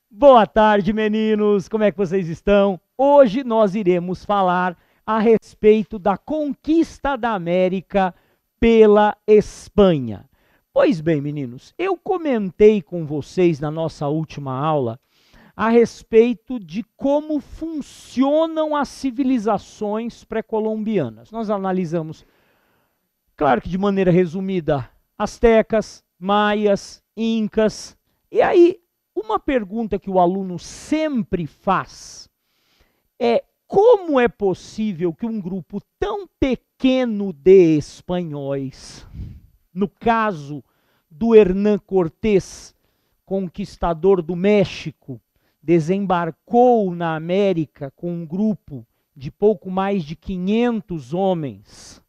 Boa tarde, meninos! Como é que vocês estão? Hoje nós iremos falar a respeito da conquista da América pela Espanha. Pois bem, meninos, eu comentei com vocês na nossa última aula a respeito de como funcionam as civilizações pré-colombianas. Nós analisamos, claro que de maneira resumida, astecas, maias, incas, e aí uma pergunta que o aluno sempre faz é como é possível que um grupo tão pequeno de espanhóis, no caso do Hernán Cortés, conquistador do México, desembarcou na América com um grupo de pouco mais de 500 homens.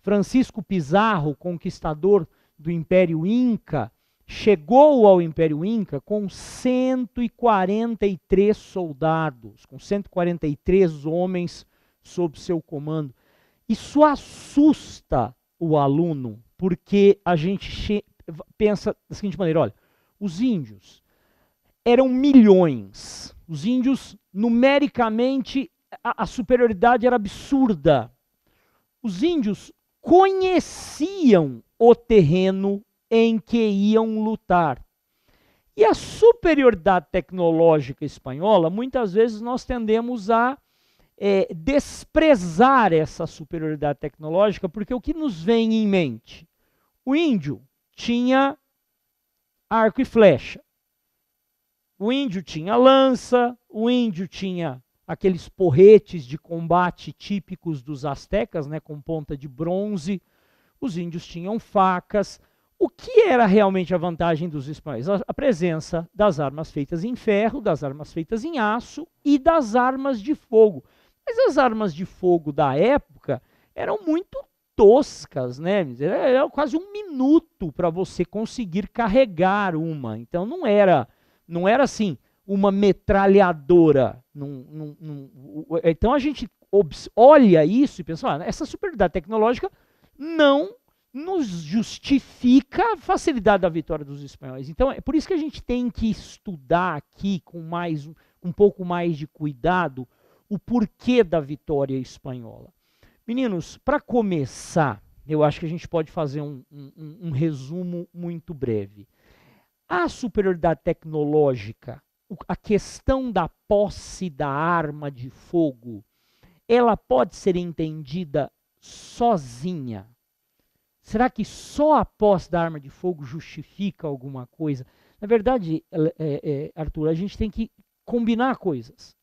Francisco Pizarro, conquistador do Império Inca, chegou ao Império Inca com 143 soldados, com 143 homens sob seu comando. Isso assusta o aluno, porque a gente pensa da seguinte maneira: olha, os índios eram milhões. Os índios, numericamente, a superioridade era absurda. Os índios conheciam o terreno em que iam lutar. E a superioridade tecnológica espanhola, muitas vezes nós tendemos a desprezar essa superioridade tecnológica, porque o que nos vem em mente? O índio tinha arco e flecha, o índio tinha lança, o índio tinha aqueles porretes de combate típicos dos astecas, né, com ponta de bronze, os índios tinham facas. O que era realmente a vantagem dos espanhóis? A presença das armas feitas em ferro, das armas feitas em aço e das armas de fogo. Mas as armas de fogo da época eram muito toscas, né? Era quase um minuto para você conseguir carregar uma. Então não era assim uma metralhadora. Então a gente olha isso e pensa, essa superioridade tecnológica não nos justifica a facilidade da vitória dos espanhóis. Então é por isso que a gente tem que estudar aqui com um pouco mais de cuidado o porquê da vitória espanhola. Meninos, para começar, eu acho que a gente pode fazer um resumo muito breve. A superioridade tecnológica, a questão da posse da arma de fogo, ela pode ser entendida sozinha. Será que só a posse da arma de fogo justifica alguma coisa? Na verdade, Arthur, a gente tem que combinar coisas.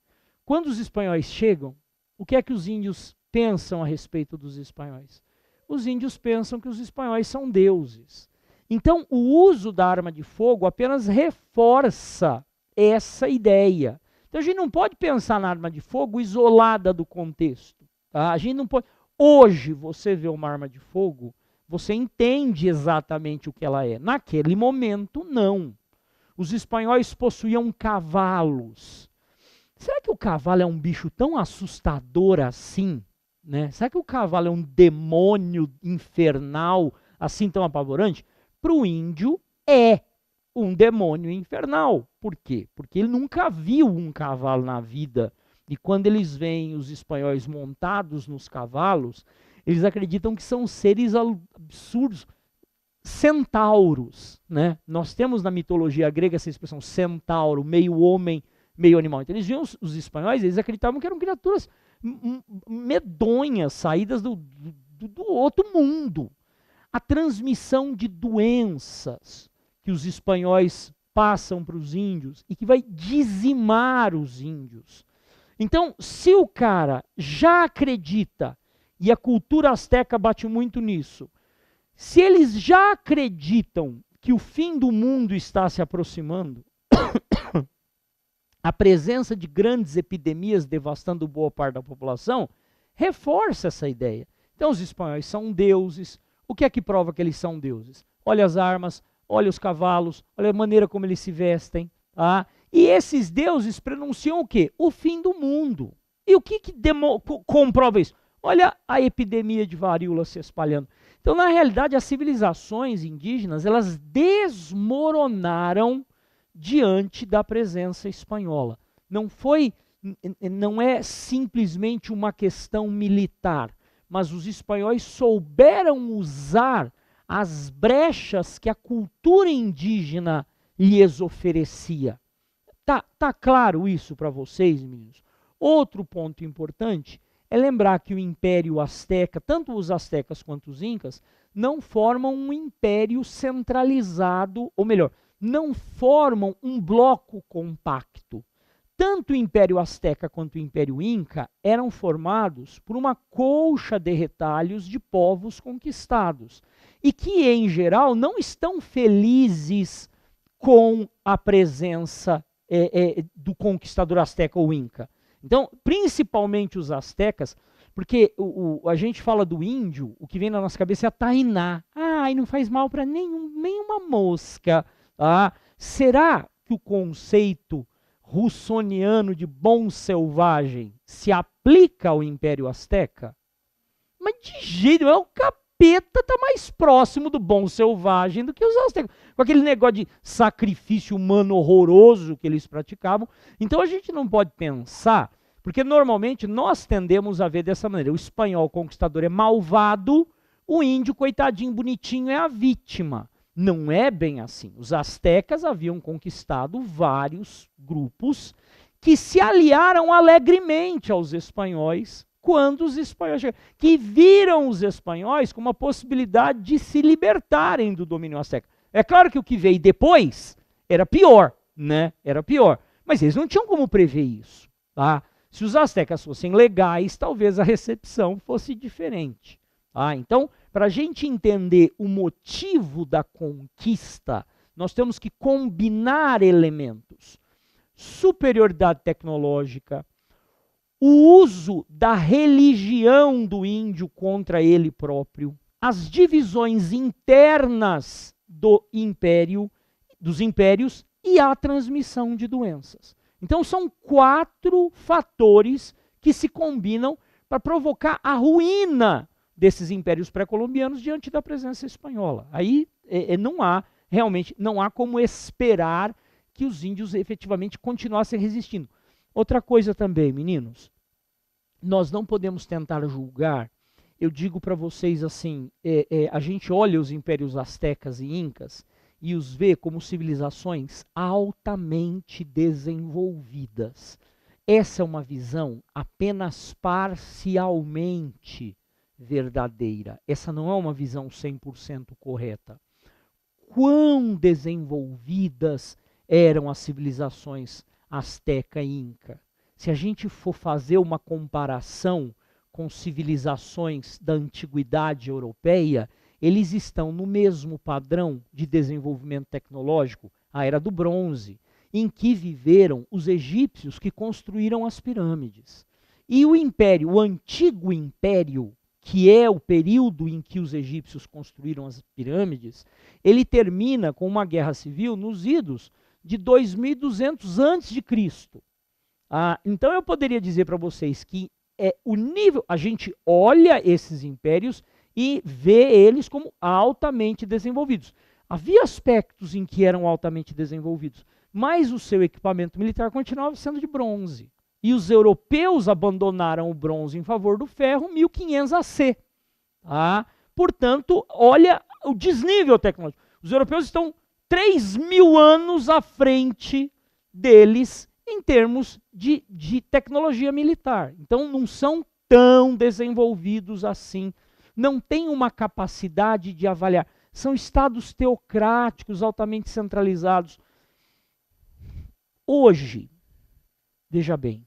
Quando os espanhóis chegam, o que é que os índios pensam a respeito dos espanhóis? Os índios pensam que os espanhóis são deuses. Então, o uso da arma de fogo apenas reforça essa ideia. Então, a gente não pode pensar na arma de fogo isolada do contexto. Tá? A gente não pode. Hoje, você vê uma arma de fogo, você entende exatamente o que ela é. Naquele momento, não. Os espanhóis possuíam cavalos. Será que o cavalo é um bicho tão assustador assim? Né? Será que o cavalo é um demônio infernal assim tão apavorante? Para o índio é um demônio infernal. Por quê? Porque ele nunca viu um cavalo na vida. E quando eles veem os espanhóis montados nos cavalos, eles acreditam que são seres absurdos, centauros. Né? Nós temos na mitologia grega essa expressão centauro, meio homem, meio animal. Então eles viam os espanhóis, eles acreditavam que eram criaturas medonhas, saídas do outro mundo. A transmissão de doenças que os espanhóis passam para os índios e que vai dizimar os índios. Então, se o cara já acredita, e a cultura asteca bate muito nisso, se eles já acreditam que o fim do mundo está se aproximando, a presença de grandes epidemias devastando boa parte da população reforça essa ideia. Então, os espanhóis são deuses. O que é que prova que eles são deuses? Olha as armas, olha os cavalos, olha a maneira como eles se vestem. Tá? E esses deuses pronunciam o quê? O fim do mundo. E o que comprova isso? Olha a epidemia de varíola se espalhando. Então, na realidade, as civilizações indígenas, elas desmoronaram diante da presença espanhola. Não é simplesmente uma questão militar, mas os espanhóis souberam usar as brechas que a cultura indígena lhes oferecia. Tá claro isso para vocês, meninos? Outro ponto importante é lembrar que o Império Azteca, tanto os astecas quanto os incas, não formam um império centralizado, ou melhor, não formam um bloco compacto. Tanto o Império Azteca quanto o Império Inca eram formados por uma colcha de retalhos de povos conquistados e que, em geral, não estão felizes com a presença do conquistador azteca ou inca. Então, principalmente os astecas, porque a gente fala do índio, o que vem na nossa cabeça é a tainá. E não faz mal para nenhuma mosca. Tá? Será que o conceito russoniano de bom selvagem se aplica ao Império Azteca? Mas de jeito, o capeta está mais próximo do bom selvagem do que os astecas. Com aquele negócio de sacrifício humano horroroso que eles praticavam. Então a gente não pode pensar, porque normalmente nós tendemos a ver dessa maneira. O espanhol conquistador é malvado, o índio, coitadinho, bonitinho, é a vítima. Não é bem assim. Os astecas haviam conquistado vários grupos que se aliaram alegremente aos espanhóis quando os espanhóis chegaram, que viram os espanhóis como uma possibilidade de se libertarem do domínio asteca. É claro que o que veio depois era pior, né? Era pior. Mas eles não tinham como prever isso. Tá? Se os astecas fossem legais, talvez a recepção fosse diferente. Tá? Então, para a gente entender o motivo da conquista, nós temos que combinar elementos. Superioridade tecnológica, o uso da religião do índio contra ele próprio, as divisões internas dos impérios e a transmissão de doenças. Então são 4 fatores que se combinam para provocar a ruína desses impérios pré-colombianos diante da presença espanhola. Aí não há como esperar que os índios efetivamente continuassem resistindo. Outra coisa também, meninos, nós não podemos tentar julgar. Eu digo para vocês assim, a gente olha os impérios astecas e incas e os vê como civilizações altamente desenvolvidas. Essa é uma visão apenas parcialmente verdadeira. Essa não é uma visão 100% correta. Quão desenvolvidas eram as civilizações asteca e inca? Se a gente for fazer uma comparação com civilizações da antiguidade europeia, eles estão no mesmo padrão de desenvolvimento tecnológico, a Era do Bronze, em que viveram os egípcios que construíram as pirâmides. E o antigo império, que é o período em que os egípcios construíram as pirâmides, ele termina com uma guerra civil nos idos de 2200 a.C. Então eu poderia dizer para vocês que o nível, a gente olha esses impérios e vê eles como altamente desenvolvidos. Havia aspectos em que eram altamente desenvolvidos, mas o seu equipamento militar continuava sendo de bronze. E os europeus abandonaram o bronze em favor do ferro em 1500 AC. Portanto, olha o desnível tecnológico. Os europeus estão 3.000 anos à frente deles em termos de tecnologia militar. Então, não são tão desenvolvidos assim. Não têm uma capacidade de avaliar. São estados teocráticos, altamente centralizados. Hoje, veja bem,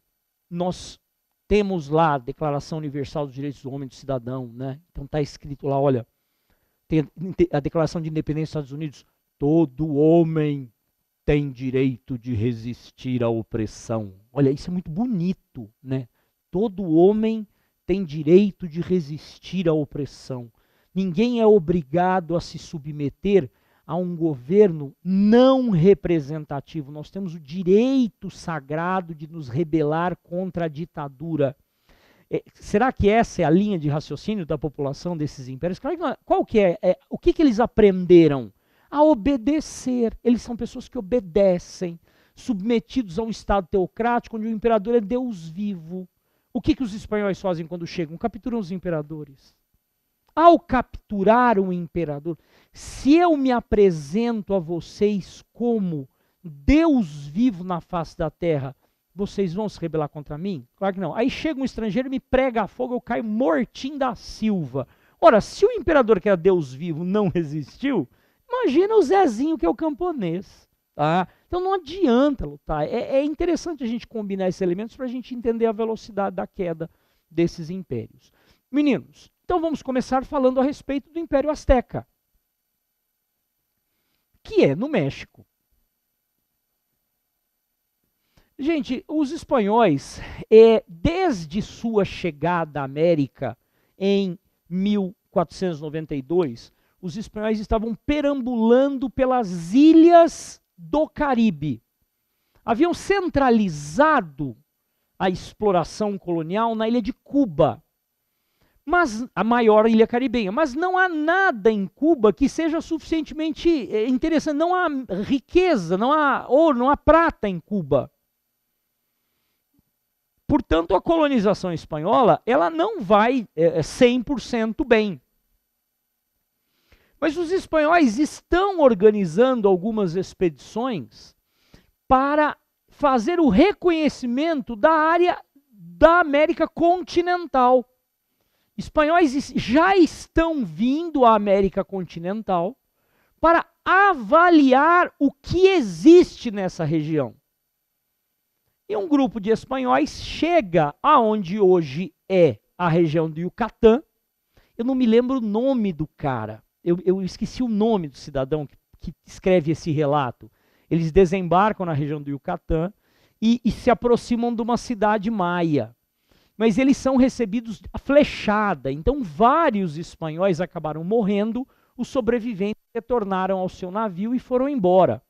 nós temos lá a Declaração Universal dos Direitos do Homem e do Cidadão, né? Então está escrito lá, olha, tem a Declaração de Independência dos Estados Unidos, todo homem tem direito de resistir à opressão. Olha, isso é muito bonito, né? Todo homem tem direito de resistir à opressão. Ninguém é obrigado a se submeter a um governo não representativo. Nós temos o direito sagrado de nos rebelar contra a ditadura. Será que essa é a linha de raciocínio da população desses impérios? Qual que é? O que eles aprenderam? a obedecer. Eles são pessoas que obedecem, submetidos a um estado teocrático, onde o imperador é Deus vivo. O que os espanhóis fazem quando chegam? Capturam os imperadores. Ao capturar um imperador, se eu me apresento a vocês como Deus vivo na face da terra, vocês vão se rebelar contra mim? Claro que não. Aí chega um estrangeiro e me prega a fogo, eu caio mortinho da Silva. Ora, se o imperador que era Deus vivo não resistiu, imagina o Zezinho que é o camponês. Tá? Então não adianta lutar. É interessante a gente combinar esses elementos para a gente entender a velocidade da queda desses impérios. Meninos, então vamos começar falando a respeito do Império Azteca, que é no México. Gente, os espanhóis, desde sua chegada à América em 1492, os espanhóis estavam perambulando pelas ilhas do Caribe. Haviam centralizado a exploração colonial na ilha de Cuba, mas a maior ilha caribenha. Mas não há nada em Cuba que seja suficientemente interessante. Não há riqueza, não há ouro, não há prata em Cuba. Portanto, a colonização espanhola, ela não vai 100% bem. Mas os espanhóis estão organizando algumas expedições para fazer o reconhecimento da área da América continental. Espanhóis já estão vindo à América continental para avaliar o que existe nessa região. E um grupo de espanhóis chega aonde hoje é a região do Yucatán. Eu não me lembro o nome do cara. Eu esqueci o nome do cidadão que escreve esse relato. Eles desembarcam na região do Yucatán e se aproximam de uma cidade maia. Mas eles são recebidos a flechada. Então vários espanhóis acabaram morrendo. Os sobreviventes retornaram ao seu navio e foram embora.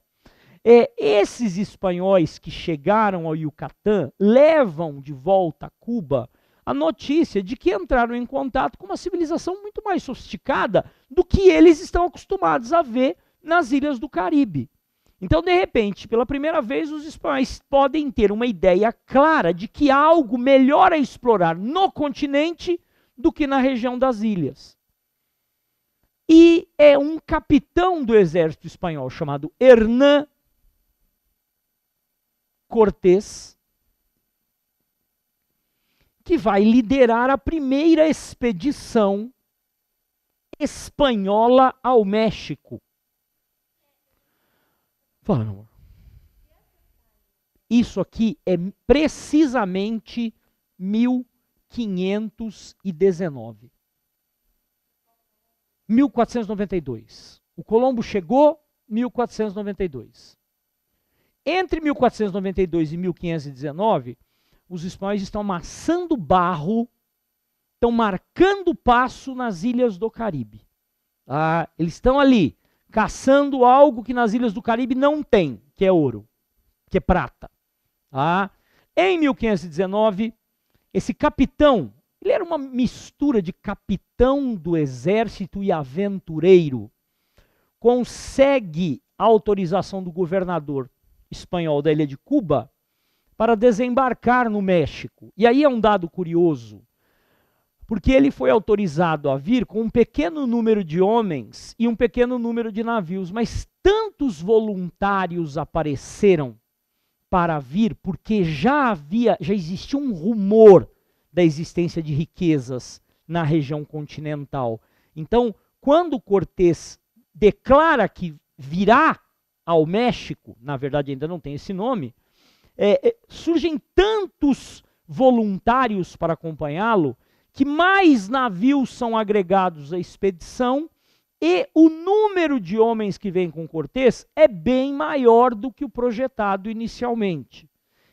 Esses espanhóis que chegaram ao Yucatán levam de volta a Cuba a notícia de que entraram em contato com uma civilização muito mais sofisticada do que eles estão acostumados a ver nas ilhas do Caribe. Então, de repente, pela primeira vez, os espanhóis podem ter uma ideia clara de que há algo melhor a explorar no continente do que na região das ilhas. E é um capitão do exército espanhol chamado Hernán Cortés que vai liderar a primeira expedição espanhola ao México. Fala, meu amor. Isso aqui é precisamente 1519. 1492. O Colombo chegou em 1492. Entre 1492 e 1519, os espanhóis estão amassando barro, estão marcando passo nas ilhas do Caribe. Eles estão ali, caçando algo que nas ilhas do Caribe não tem, que é ouro, que é prata. Em 1519, esse capitão, ele era uma mistura de capitão do exército e aventureiro, consegue a autorização do governador espanhol da ilha de Cuba para desembarcar no México. E aí é um dado curioso, porque ele foi autorizado a vir com um pequeno número de homens e um pequeno número de navios, mas tantos voluntários apareceram para vir, porque já existia um rumor da existência de riquezas na região continental. Então, quando Cortés declara que virá ao México, na verdade ainda não tem esse nome, surgem tantos voluntários para acompanhá-lo, que mais navios são agregados à expedição e o número de homens que vem com Cortés é bem maior do que o projetado inicialmente.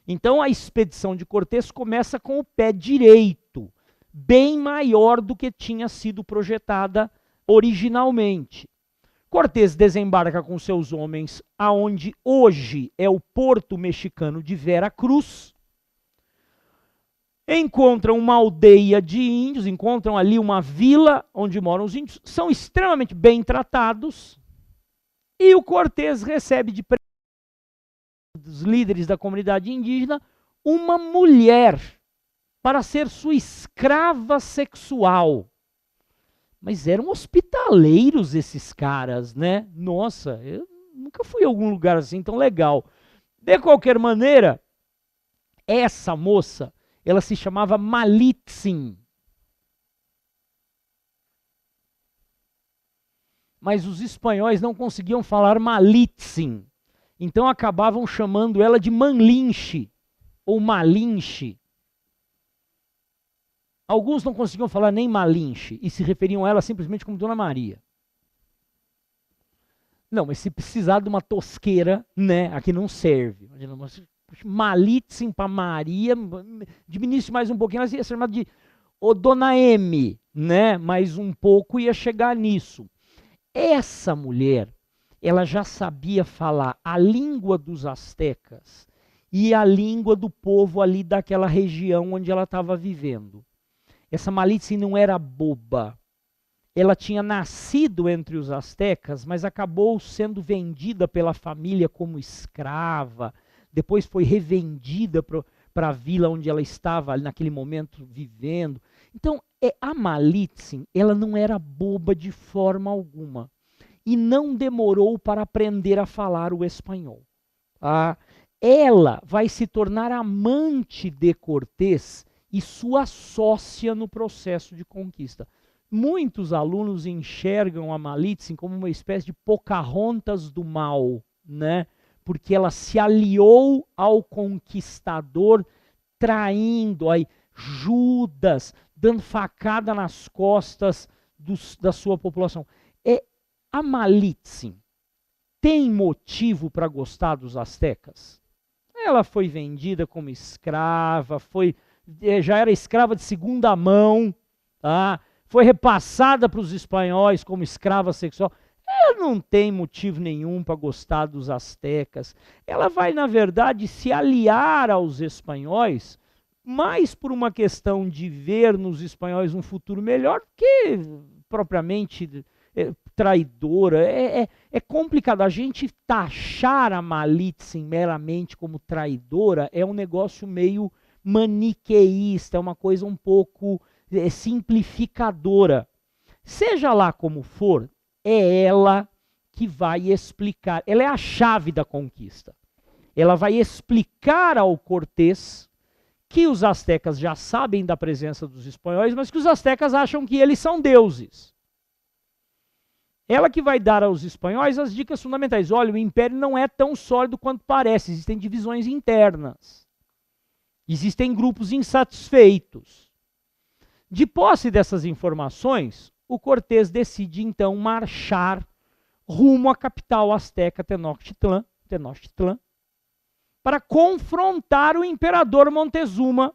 Então a expedição de Cortés começa com o pé direito, bem maior do que tinha sido projetada originalmente. Cortés desembarca com seus homens aonde hoje é o porto mexicano de Veracruz. Encontram uma aldeia de índios, encontram ali uma vila onde moram os índios, são extremamente bem tratados E o Cortés recebe dos líderes da comunidade indígena uma mulher para ser sua escrava sexual. Mas eram hospitaleiros esses caras, né? Nossa, eu nunca fui a algum lugar assim tão legal. De qualquer maneira, essa moça, ela se chamava Malitzin. Mas os espanhóis não conseguiam falar Malitzin. Então acabavam chamando ela de Manlinche, ou Malinche. Alguns não conseguiam falar nem Malinche e se referiam a ela simplesmente como Dona Maria. Não, mas se precisar de uma tosqueira, né, aqui não serve. Malitzin para Maria, diminuísse mais um pouquinho, ela ia ser chamada de Dona M, né, mais um pouco ia chegar nisso. Essa mulher, ela já sabia falar a língua dos astecas e a língua do povo ali daquela região onde ela estava vivendo. Essa Malitzin não era boba. Ela tinha nascido entre os astecas, mas acabou sendo vendida pela família como escrava. Depois foi revendida para a vila onde ela estava ali naquele momento vivendo. Então, a Malitzin, ela não era boba de forma alguma. E não demorou para aprender a falar o espanhol. Ela vai se tornar amante de Cortés e sua sócia no processo de conquista. Muitos alunos enxergam a Malitzin como uma espécie de Pocahontas do mal, né? Porque ela se aliou ao conquistador, traindo aí Judas, dando facada nas costas da sua população. A Malitzin tem motivo para gostar dos astecas? Ela foi vendida como escrava, já era escrava de segunda mão, tá? Foi repassada para os espanhóis como escrava sexual. Ela não tem motivo nenhum para gostar dos astecas. Ela vai, na verdade, se aliar aos espanhóis, mais por uma questão de ver nos espanhóis um futuro melhor do que propriamente traidora. É complicado. A gente taxar a Malitzin meramente como traidora é um negócio meio maniqueísta, é uma coisa um pouco simplificadora. Seja lá como for, é ela que vai explicar. Ela é a chave da conquista. Ela vai explicar ao Cortés que os astecas já sabem da presença dos espanhóis, mas que os astecas acham que eles são deuses. Ela que vai dar aos espanhóis as dicas fundamentais. Olha, o império não é tão sólido quanto parece, existem divisões internas. Existem grupos insatisfeitos. De posse dessas informações, o Cortés decide então marchar rumo à capital asteca Tenochtitlan, para confrontar o imperador Montezuma,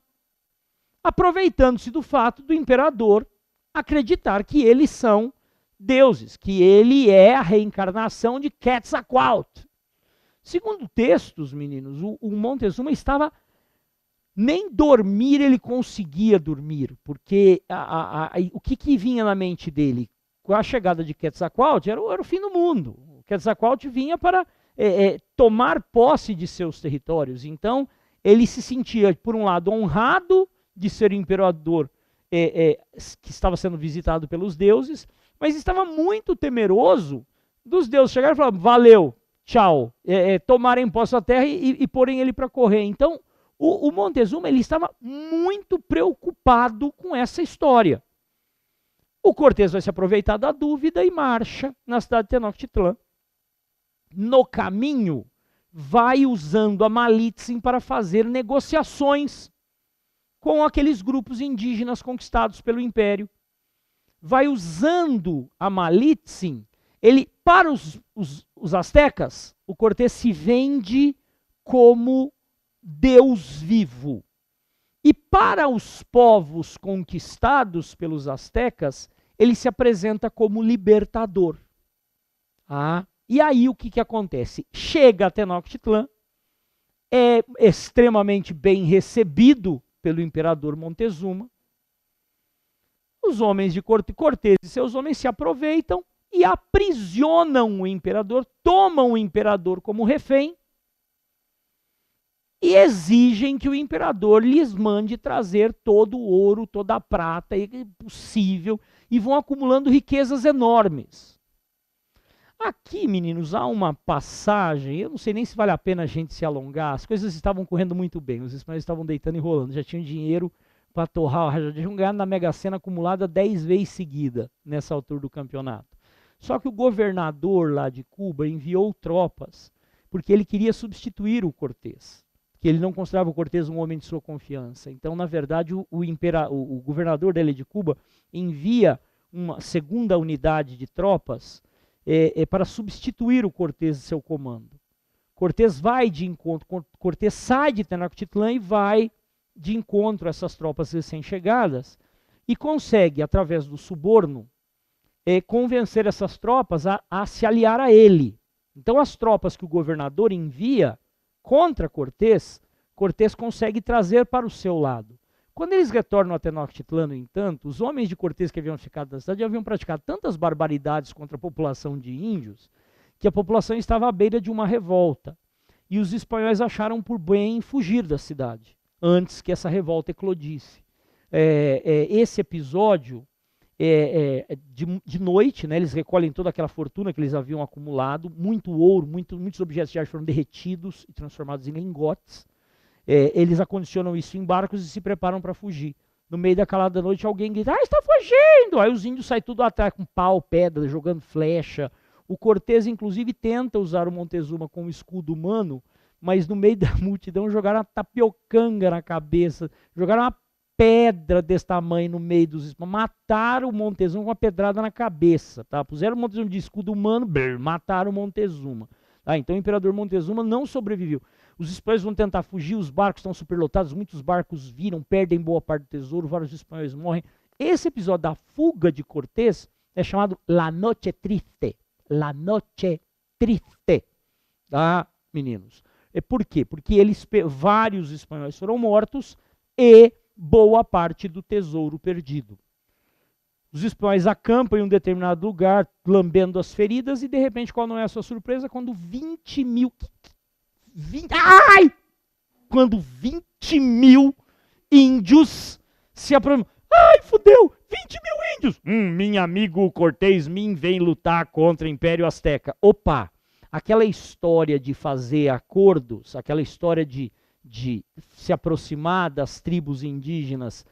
aproveitando-se do fato do imperador acreditar que eles são deuses, que ele é a reencarnação de Quetzalcoatl. Segundo textos, meninos, o Montezuma estava... Nem dormir ele conseguia dormir, porque o que vinha na mente dele? Com a chegada de Quetzalcoatl, era o fim do mundo. O Quetzalcoatl vinha para tomar posse de seus territórios. Então, ele se sentia, por um lado, honrado de ser o imperador que estava sendo visitado pelos deuses, mas estava muito temeroso dos deuses chegarem e falar: valeu, tchau, tomarem posse da terra e porem ele para correr. Então, o Montezuma ele estava muito preocupado com essa história. O Cortés vai se aproveitar da dúvida e marcha na cidade de Tenochtitlan. No caminho, vai usando a Malitzin para fazer negociações com aqueles grupos indígenas conquistados pelo Império. Vai usando a Malitzin, para os astecas, o Cortés se vende como Deus vivo. E para os povos conquistados pelos astecas, ele se apresenta como libertador. E aí o que acontece? Chega a Tenochtitlan, é extremamente bem recebido pelo imperador Montezuma. Os homens de Cortés e seus homens se aproveitam e aprisionam o imperador, tomam o imperador como refém e exigem que o imperador lhes mande trazer todo o ouro, toda a prata possível, e vão acumulando riquezas enormes. Aqui, meninos, há uma passagem, eu não sei nem se vale a pena a gente se alongar, as coisas estavam correndo muito bem, os espanhóis estavam deitando e rolando, já tinham dinheiro para torrar, já tinham ganhado na Mega Sena acumulada 10 vezes seguida, nessa altura do campeonato. Só que o governador lá de Cuba enviou tropas, porque ele queria substituir o Cortés, que ele não considerava o Cortés um homem de sua confiança. Então, na verdade, o governador dele de Cuba envia uma segunda unidade de tropas para substituir o Cortés de seu comando. Cortés vai de encontro, Cortés sai de Tenochtitlan e vai de encontro a essas tropas recém-chegadas e consegue, através do suborno, convencer essas tropas a se aliar a ele. Então, as tropas que o governador envia contra Cortés, Cortés consegue trazer para o seu lado. Quando eles retornam a Tenochtitlan, no entanto, os homens de Cortés que haviam ficado na cidade haviam praticado tantas barbaridades contra a população de índios que a população estava à beira de uma revolta. E os espanhóis acharam por bem fugir da cidade, antes que essa revolta eclodisse. Esse episódio, de noite, né, eles recolhem toda aquela fortuna que eles haviam acumulado, muito ouro, muitos objetos de arte foram derretidos e transformados em lingotes. Eles acondicionam isso em barcos e se preparam para fugir. No meio da calada da noite, alguém grita, está fugindo! Aí os índios saem tudo atrás com pau, pedra, jogando flecha. O Cortés, inclusive, tenta usar o Montezuma como escudo humano, mas no meio da multidão jogaram uma tapiocanga na cabeça, jogaram uma pedra desse tamanho no meio dos espanhóis, mataram o Montezuma com uma pedrada na cabeça. Tá? Puseram o Montezuma de escudo humano, mataram o Montezuma. Tá? Então o imperador Montezuma não sobreviveu. Os espanhóis vão tentar fugir, os barcos estão superlotados, muitos barcos viram, perdem boa parte do tesouro, vários espanhóis morrem. Esse episódio da fuga de Cortés é chamado La Noche Triste. La Noche Triste. Tá, meninos? Por quê? Porque vários espanhóis foram mortos e boa parte do tesouro perdido. Os espanhóis acampam em um determinado lugar, lambendo as feridas, e de repente, qual não é a sua surpresa? Quando 20 mil... Quando 20 mil índios se aproximam. Ai, fudeu! 20 mil índios! Meu amigo Cortés Min vem lutar contra o Império Azteca. Opa! Aquela história de fazer acordos, aquela história de se aproximar das tribos indígenas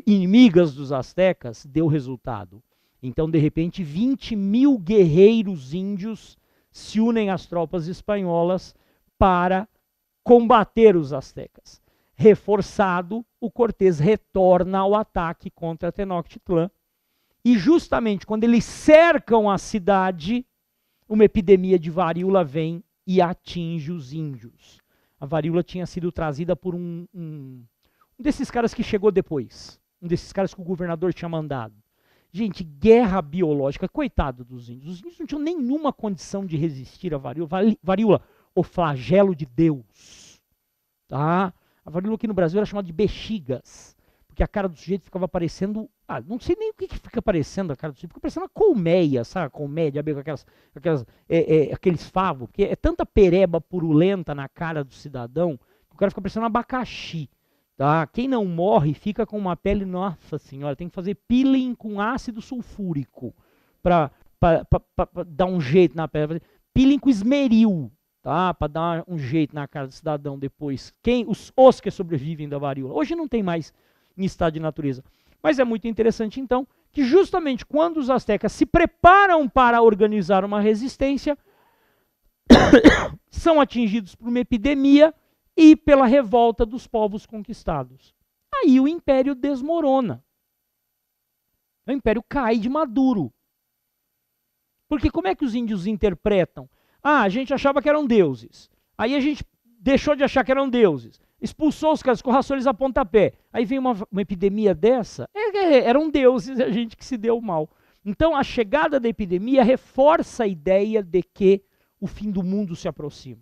inimigas dos aztecas, deu resultado. Então, de repente, 20 mil guerreiros índios se unem às tropas espanholas para combater os aztecas. Reforçado, o Cortés retorna ao ataque contra Tenochtitlan. E justamente quando eles cercam a cidade, uma epidemia de varíola vem e atinge os índios. A varíola tinha sido trazida por um desses caras que chegou depois. Um desses caras que o governador tinha mandado. Gente, guerra biológica, coitado dos índios. Os índios não tinham nenhuma condição de resistir à varíola. Varíola, o flagelo de Deus. Tá? A varíola aqui no Brasil era chamada de bexigas, porque a cara do sujeito ficava parecendo... não sei nem o que fica parecendo a cara do sujeito, fica parecendo uma colmeia, sabe? Colmeia de abelha, aqueles favos, porque é tanta pereba purulenta na cara do cidadão, que o cara fica parecendo um abacaxi. Tá? Quem não morre fica com uma pele, nossa senhora, tem que fazer peeling com ácido sulfúrico para dar um jeito na pele. Peeling com esmeril, tá? Para dar um jeito na cara do cidadão depois. Os que sobrevivem da varíola. Hoje não tem mais em estado de natureza. Mas é muito interessante, então, que justamente quando os astecas se preparam para organizar uma resistência, são atingidos por uma epidemia e pela revolta dos povos conquistados. Aí o império desmorona. O império cai de maduro. Porque como é que os índios interpretam? A gente achava que eram deuses. Aí a gente deixou de achar que eram deuses. Expulsou os caras, escorraçou eles a pontapé. Aí vem uma epidemia dessa. Eram deuses, a gente que se deu mal. Então a chegada da epidemia reforça a ideia de que o fim do mundo se aproxima.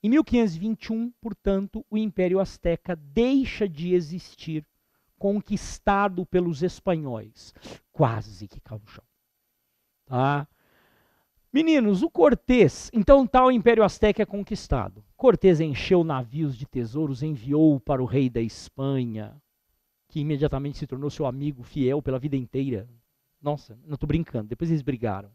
Em 1521, portanto, o Império Azteca deixa de existir, conquistado pelos espanhóis. Quase que caiu no chão. Tá? Meninos, o Cortés, então tá, o Império Azteca é conquistado. Cortés encheu navios de tesouros, enviou para o rei da Espanha, que imediatamente se tornou seu amigo fiel pela vida inteira. Nossa, não estou brincando, depois eles brigaram.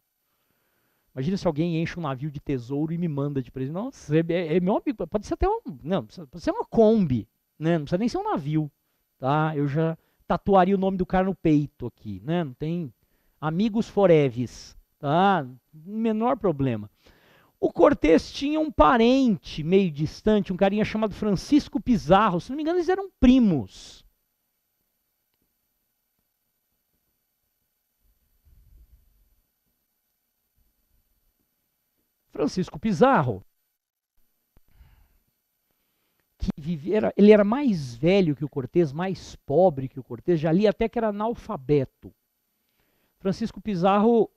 Imagina se alguém enche um navio de tesouro e me manda de presente. Nossa, é meu amigo, pode ser até pode ser uma Kombi, né? Não precisa nem ser um navio, tá? Eu já tatuaria o nome do cara no peito aqui, né? Não tem amigos foreves, tá? Menor problema. O Cortés tinha um parente meio distante, um carinha chamado Francisco Pizarro. Se não me engano, eles eram primos. Francisco Pizarro, que ele era mais velho que o Cortés, mais pobre que o Cortés, já li até que era analfabeto. Francisco Pizarro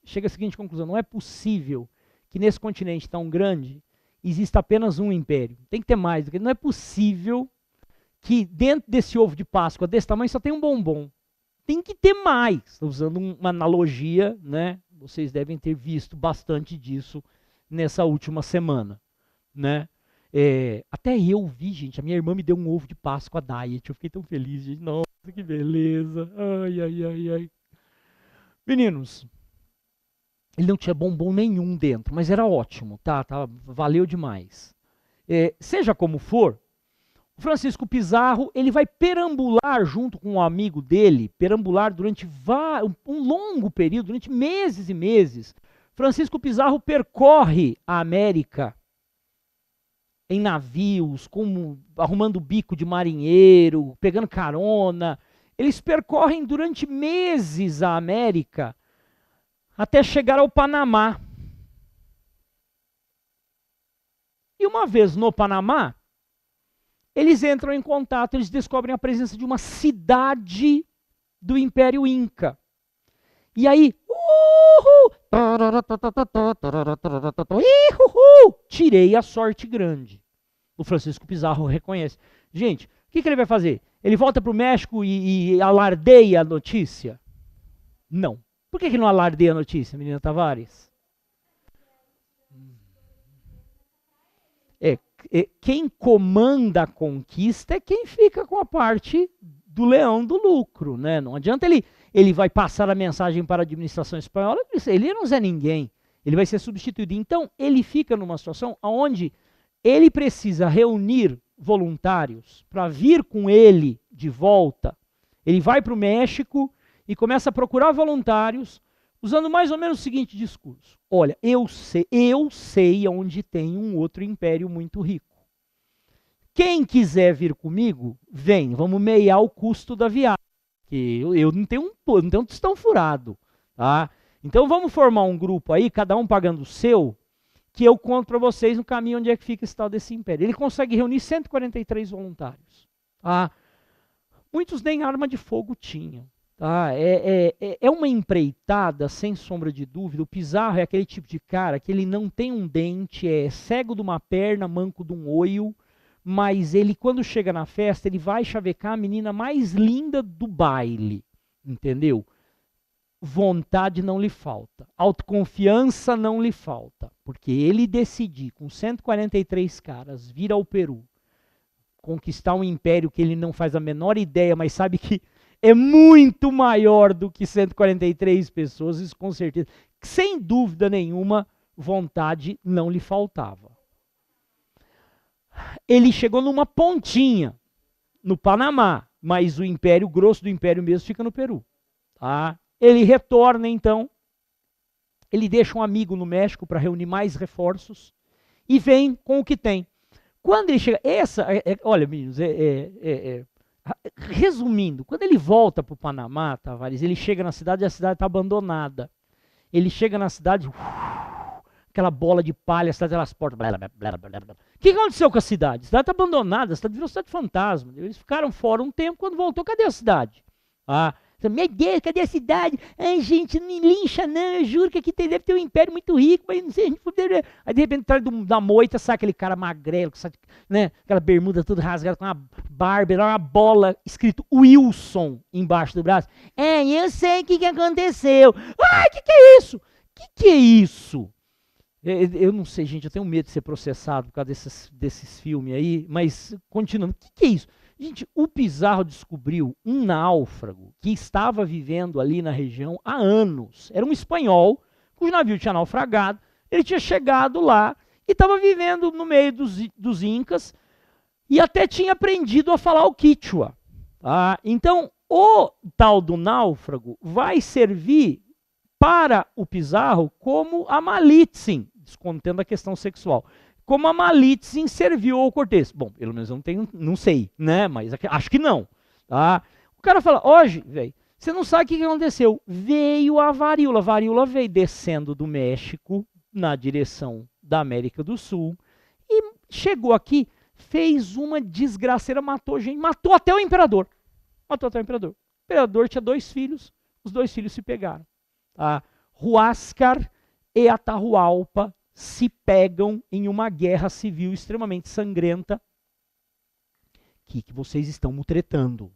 chega à seguinte conclusão: não é possível que nesse continente tão grande exista apenas um império. Tem que ter mais. Não é possível que dentro desse ovo de Páscoa desse tamanho só tem um bombom. Tem que ter mais. Estou usando uma analogia, né? Vocês devem ter visto bastante disso nessa última semana, né? Até eu vi, gente, a minha irmã me deu um ovo de Páscoa diet. Eu fiquei tão feliz, gente. Nossa, que beleza. Ai, ai, ai, ai. Meninos, ele não tinha bombom nenhum dentro, mas era ótimo, tá? Valeu demais. Seja como for, o Francisco Pizarro, ele vai perambular junto com um amigo dele, perambular durante um longo período, durante meses e meses. Francisco Pizarro percorre a América em navios, arrumando bico de marinheiro, pegando carona. Eles percorrem durante meses a América até chegar ao Panamá. E uma vez no Panamá, eles entram em contato, eles descobrem a presença de uma cidade do Império Inca. E aí, tirei a sorte grande. O Francisco Pizarro reconhece. Gente, o que ele vai fazer? Ele volta para o México e alardeia a notícia? Não. Por que não alardeia a notícia, menina Tavares? Quem comanda a conquista é quem fica com a parte do leão do lucro, né? Não adianta ele vai passar a mensagem para a administração espanhola, ele não é ninguém, ele vai ser substituído. Então, ele fica numa situação onde ele precisa reunir voluntários para vir com ele de volta. Ele vai para o México e começa a procurar voluntários, usando mais ou menos o seguinte discurso: olha, eu sei onde tem um outro império muito rico. Quem quiser vir comigo, vem, vamos meiar o custo da viagem. Que eu não tenho um tostão furado. Tá? Então vamos formar um grupo aí, cada um pagando o seu, que eu conto para vocês no caminho onde é que fica esse tal desse império. Ele consegue reunir 143 voluntários. Tá? Muitos nem arma de fogo tinham. Tá? É uma empreitada, sem sombra de dúvida. O Pizarro é aquele tipo de cara que ele não tem um dente, é cego de uma perna, manco de um olho, mas ele, quando chega na festa, ele vai chavecar a menina mais linda do baile, entendeu? Vontade não lhe falta, autoconfiança não lhe falta, porque ele decidir, com 143 caras, vir ao Peru, conquistar um império que ele não faz a menor ideia, mas sabe que é muito maior do que 143 pessoas, isso com certeza. Sem dúvida nenhuma, vontade não lhe faltava. Ele chegou numa pontinha, no Panamá, mas o império, o grosso do império mesmo, fica no Peru. Tá? Ele retorna, então, ele deixa um amigo no México para reunir mais reforços e vem com o que tem. Quando ele chega, olha, meninos, resumindo, quando ele volta para o Panamá, Tavares, ele chega na cidade e a cidade está abandonada. Ele chega na cidade, aquela bola de palha, a cidade elas portas. O que aconteceu com a cidade? A cidade está abandonada, a cidade virou cidade fantasma. Eles ficaram fora um tempo, quando voltou, cadê a cidade? Meu Deus, cadê a cidade? Ai, gente, não me lincha não, eu juro que aqui deve ter um império muito rico, mas não sei, a gente poderia... Aí de repente atrás da moita sai aquele cara magrelo, né? Aquela bermuda toda rasgada com uma barba, uma bola escrito Wilson embaixo do braço. Eu sei o que aconteceu. Ai, o que é isso? O que é isso? Eu não sei, gente, eu tenho medo de ser processado por causa desses filmes aí, mas continuando, o que é isso? Gente, o Pizarro descobriu um náufrago que estava vivendo ali na região há anos. Era um espanhol, cujo navio tinha naufragado, ele tinha chegado lá e estava vivendo no meio dos incas e até tinha aprendido a falar o quichua. Tá? Então, o tal do náufrago vai servir para o Pizarro como a Malitzin, descontando a questão sexual, como a Malitzin serviu ao Cortês. Bom, pelo menos eu não sei, né? Mas acho que não. Tá? O cara fala, hoje, velho, você não sabe o que aconteceu. Veio a varíola. A varíola veio descendo do México na direção da América do Sul e chegou aqui, fez uma desgraceira, matou gente, matou até o imperador. Matou até o imperador. O imperador tinha 2 filhos, os 2 filhos se pegaram. Tá? Huáscar e Atahualpa se pegam em uma guerra civil extremamente sangrenta que vocês estão mutretando.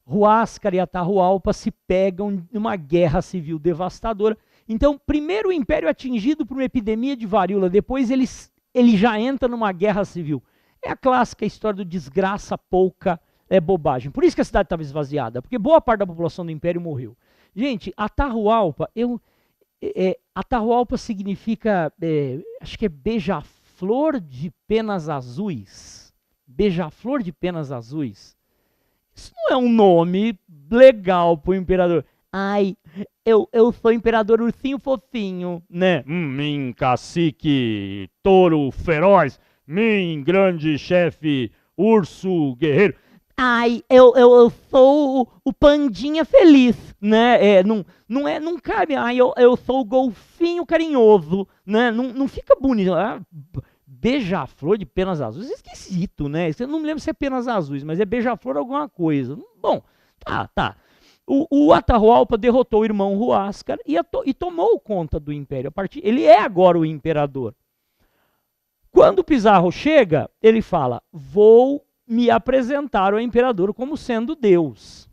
Huáscar e Atahualpa se pegam em uma guerra civil devastadora. Então, primeiro o império é atingido por uma epidemia de varíola, depois ele já entra numa guerra civil. É a clássica história do desgraça pouca é bobagem. Por isso que a cidade estava esvaziada, porque boa parte da população do império morreu. Gente, Atahualpa, Atahualpa significa, acho que é beija-flor de penas azuis. Beija-flor de penas azuis. Isso não é um nome legal para o imperador. Ai, eu sou imperador ursinho fofinho, né? Cacique, touro feroz, grande chefe, urso guerreiro. Ai, eu sou o pandinha feliz, né? Não cabe. Ai, eu sou o golfinho carinhoso, né? Não fica bonito. Beija-flor de penas azuis, é esquisito, né? Eu não me lembro se é penas azuis, mas é beija-flor alguma coisa. Bom, tá. O Atahualpa derrotou o irmão Huáscar e tomou conta do império. Ele é agora o imperador. Quando o Pizarro chega, ele fala, vou me apresentar ao imperador como sendo Deus.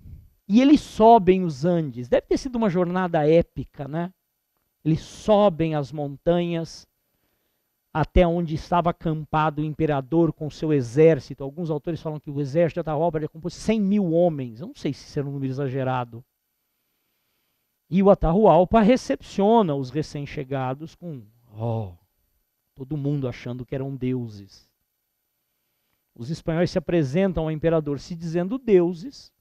E eles sobem os Andes. Deve ter sido uma jornada épica, né? Eles sobem as montanhas até onde estava acampado o imperador com seu exército. Alguns autores falam que o exército de Atahualpa era composto de 100 mil homens. Eu não sei se isso era um número exagerado. E o Atahualpa recepciona os recém-chegados com todo mundo achando que eram deuses. Os espanhóis se apresentam ao imperador se dizendo deuses,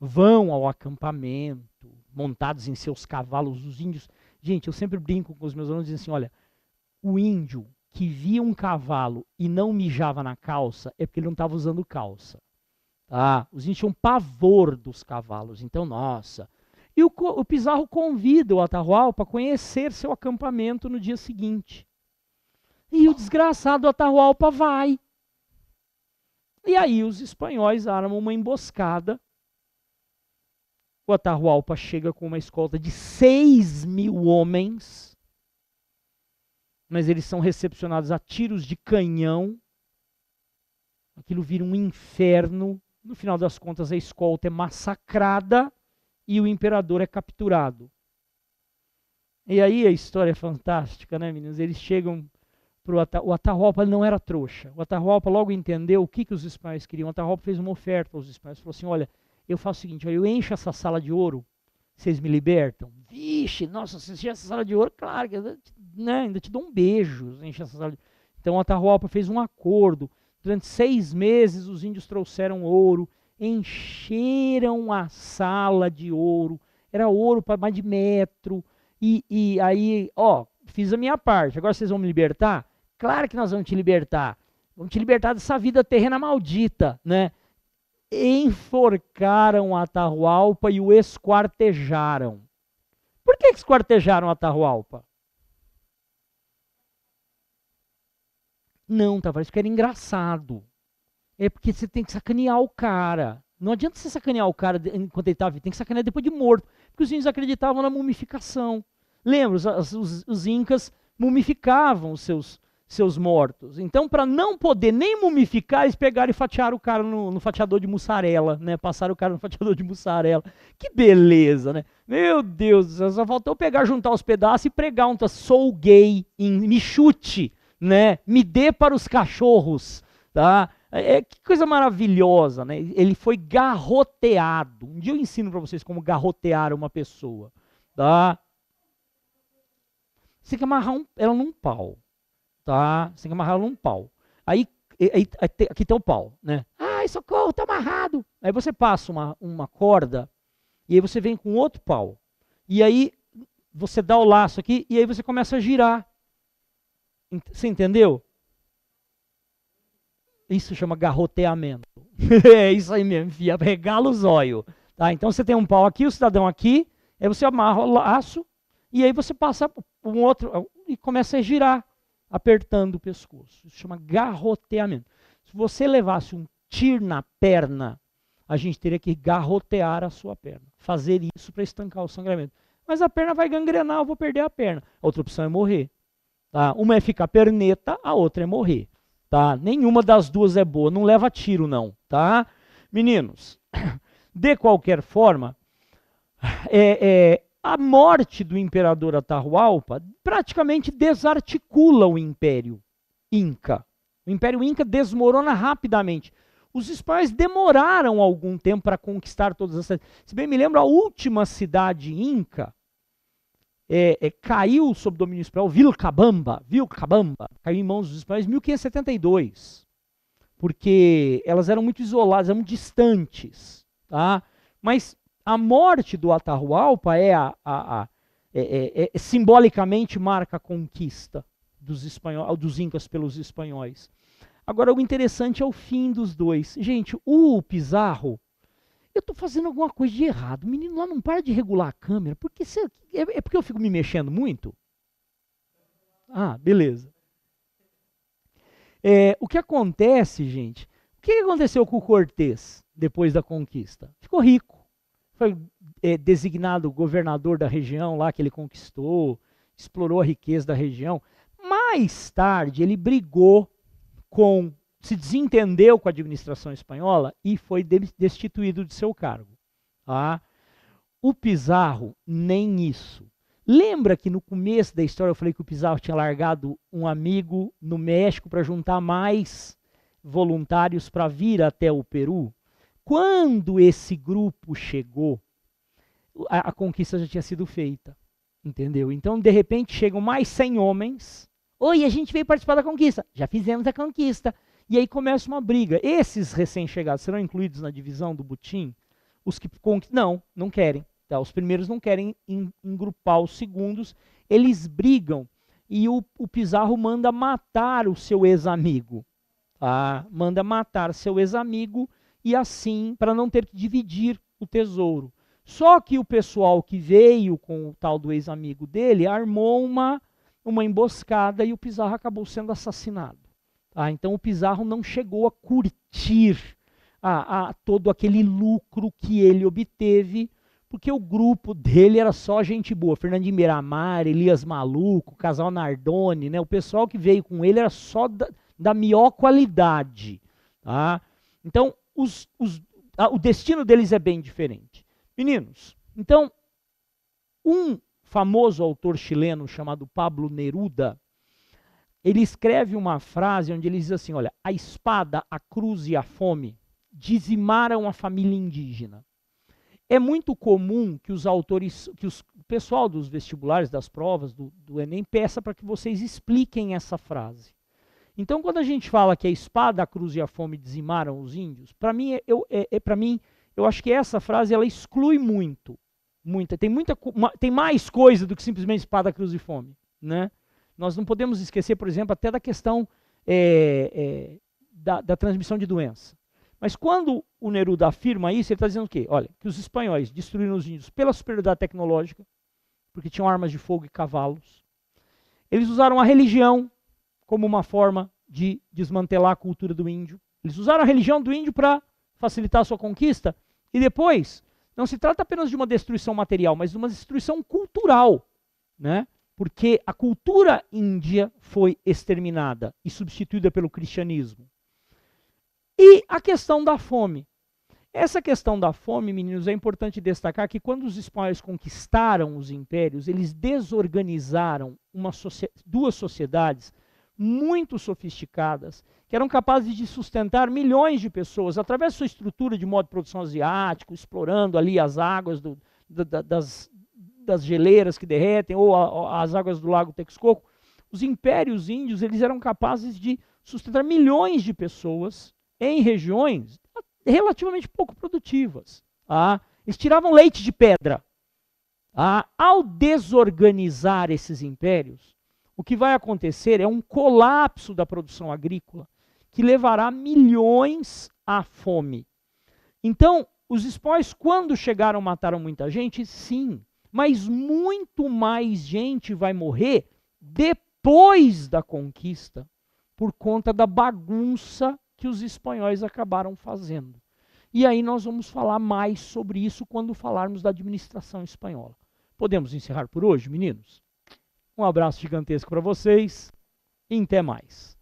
vão ao acampamento, montados em seus cavalos, os índios. Gente, eu sempre brinco com os meus alunos, dizendo assim, olha, o índio que via um cavalo e não mijava na calça é porque ele não estava usando calça. Tá? Os índios tinham pavor dos cavalos, então, nossa. E o Pizarro convida o Atahualpa a conhecer seu acampamento no dia seguinte. E o desgraçado Atahualpa vai. E aí os espanhóis armam uma emboscada. O Atahualpa chega com uma escolta de 6 mil homens, mas eles são recepcionados a tiros de canhão. Aquilo vira um inferno. No final das contas, a escolta é massacrada e o imperador é capturado. E aí a história é fantástica, né, meninos? Eles chegam o Atahualpa não era trouxa. O Atahualpa logo entendeu o que os espanhóis queriam. O Atahualpa fez uma oferta aos espanhóis. Falou assim, olha, eu faço o seguinte, olha, eu encho essa sala de ouro, vocês me libertam? Vixe, nossa, se encher essa sala de ouro, claro, né, ainda te dou um beijo. Enche essa sala de... Então o Atahualpa fez um acordo. Durante 6 meses os índios trouxeram ouro, encheram a sala de ouro. Era ouro para mais de metro. E aí, fiz a minha parte. Agora vocês vão me libertar? Claro que nós vamos te libertar. Vamos te libertar dessa vida terrena maldita, né? Enforcaram Atahualpa e o esquartejaram. Por que esquartejaram Atahualpa? Não, Tavares, isso que era engraçado. É porque você tem que sacanear o cara, Não adianta você sacanear o cara enquanto ele está vivo, tem que sacanear depois de morto. Porque os índios acreditavam na mumificação. Lembra, os incas mumificavam os seus mortos. Então, para não poder nem mumificar, eles pegaram e fatiaram o cara no fatiador de mussarela, né? Passaram o cara no fatiador de mussarela. Que beleza, né? Meu Deus do céu, só faltou pegar, juntar os pedaços e pregar um sou gay, me chute, né? Me dê para os cachorros, tá? Que coisa maravilhosa, né? Ele foi garroteado. Um dia eu ensino para vocês como garrotear uma pessoa, tá? Você tem que amarrar ela num pau, tá? Você tem que amarrar ela num pau. Aí aqui tem o pau, né? Ai, socorro, tá amarrado. Aí você passa uma corda e aí você vem com outro pau. E aí você dá o laço aqui e aí você começa a girar. Você entendeu? Isso chama garroteamento. É isso aí mesmo, enfia, regala os olhos. Tá? Então você tem um pau aqui, o cidadão aqui, aí você amarra o laço, e aí você passa um outro, e começa a girar, apertando o pescoço. Isso chama garroteamento. Se você levasse um tiro na perna, a gente teria que garrotear a sua perna. Fazer isso para estancar o sangramento. Mas a perna vai gangrenar, eu vou perder a perna. A outra opção é morrer. Tá? Uma é ficar perneta, a outra é morrer. Tá? Nenhuma das duas é boa, não leva tiro não, tá? Meninos, de qualquer forma, a morte do imperador Atahualpa praticamente desarticula o Império Inca. O Império Inca desmorona rapidamente. Os espanhóis demoraram algum tempo para conquistar todas as cidades. Se bem me lembro, a última cidade Inca caiu sob domínio espanhol, Vilcabamba, caiu em mãos dos espanhóis em 1572, porque elas eram muito isoladas, eram muito distantes, tá? Mas a morte do Atahualpa simbolicamente marca a conquista dos incas pelos espanhóis. Agora, o interessante é o fim dos dois. Gente, o Pizarro, eu estou fazendo alguma coisa de errado. O menino lá não para de regular a câmera. É porque eu fico me mexendo muito? Ah, beleza. O que acontece, gente? O que aconteceu com o Cortés depois da conquista? Ficou rico. Foi designado governador da região lá que ele conquistou, explorou a riqueza da região. Mais tarde, ele brigou se desentendeu com a administração espanhola e foi destituído de seu cargo. Tá? O Pizarro, nem isso. Lembra que no começo da história eu falei que o Pizarro tinha largado um amigo no México para juntar mais voluntários para vir até o Peru? Quando esse grupo chegou, a conquista já tinha sido feita. Entendeu? Então, de repente, chegam mais 100 homens. Oi, a gente veio participar da conquista. Já fizemos a conquista. E aí começa uma briga. Esses recém-chegados serão incluídos na divisão do butim? Os que não querem. Tá? Os primeiros não querem engrupar os segundos. Eles brigam. E o Pizarro manda matar o seu ex-amigo. Tá? Manda matar seu ex-amigo e assim, para não ter que dividir o tesouro. Só que o pessoal que veio com o tal do ex-amigo dele armou uma emboscada e o Pizarro acabou sendo assassinado. Tá? Então o Pizarro não chegou a curtir todo aquele lucro que ele obteve, porque o grupo dele era só gente boa. Fernandinho Miramar, Elias Maluco, Casal Nardoni, né? O pessoal que veio com ele era só da melhor qualidade. Tá? Então o destino deles é bem diferente. Meninos, então um famoso autor chileno chamado Pablo Neruda, ele escreve uma frase onde ele diz assim, olha, a espada, a cruz e a fome dizimaram a família indígena. É muito comum que os autores, o pessoal dos vestibulares, das provas, do Enem, peça para que vocês expliquem essa frase. Então, quando a gente fala que a espada, a cruz e a fome dizimaram os índios, para mim, eu acho que essa frase ela exclui muito. Tem mais coisa do que simplesmente espada, cruz e fome. Né? Nós não podemos esquecer, por exemplo, até da questão da transmissão de doença. Mas quando o Neruda afirma isso, ele está dizendo o quê? Olha, que os espanhóis destruíram os índios pela superioridade tecnológica, porque tinham armas de fogo e cavalos. Eles usaram a religião como uma forma de desmantelar a cultura do índio. Eles usaram a religião do índio para facilitar a sua conquista. E depois, não se trata apenas de uma destruição material, mas de uma destruição cultural, né? Porque a cultura índia foi exterminada e substituída pelo cristianismo. E a questão da fome. Essa questão da fome, meninos, é importante destacar que quando os espanhóis conquistaram os impérios, eles desorganizaram duas sociedades muito sofisticadas, que eram capazes de sustentar milhões de pessoas, através da sua estrutura de modo de produção asiático, explorando ali as águas das geleiras que derretem, ou as águas do Lago Texcoco. Os impérios índios, eles eram capazes de sustentar milhões de pessoas em regiões relativamente pouco produtivas. Eles tiravam leite de pedra. Ao desorganizar esses impérios, o que vai acontecer é um colapso da produção agrícola que levará milhões à fome. Então, os espanhóis, quando chegaram, mataram muita gente? Sim, mas muito mais gente vai morrer depois da conquista por conta da bagunça que os espanhóis acabaram fazendo. E aí nós vamos falar mais sobre isso quando falarmos da administração espanhola. Podemos encerrar por hoje, meninos? Um abraço gigantesco para vocês e até mais.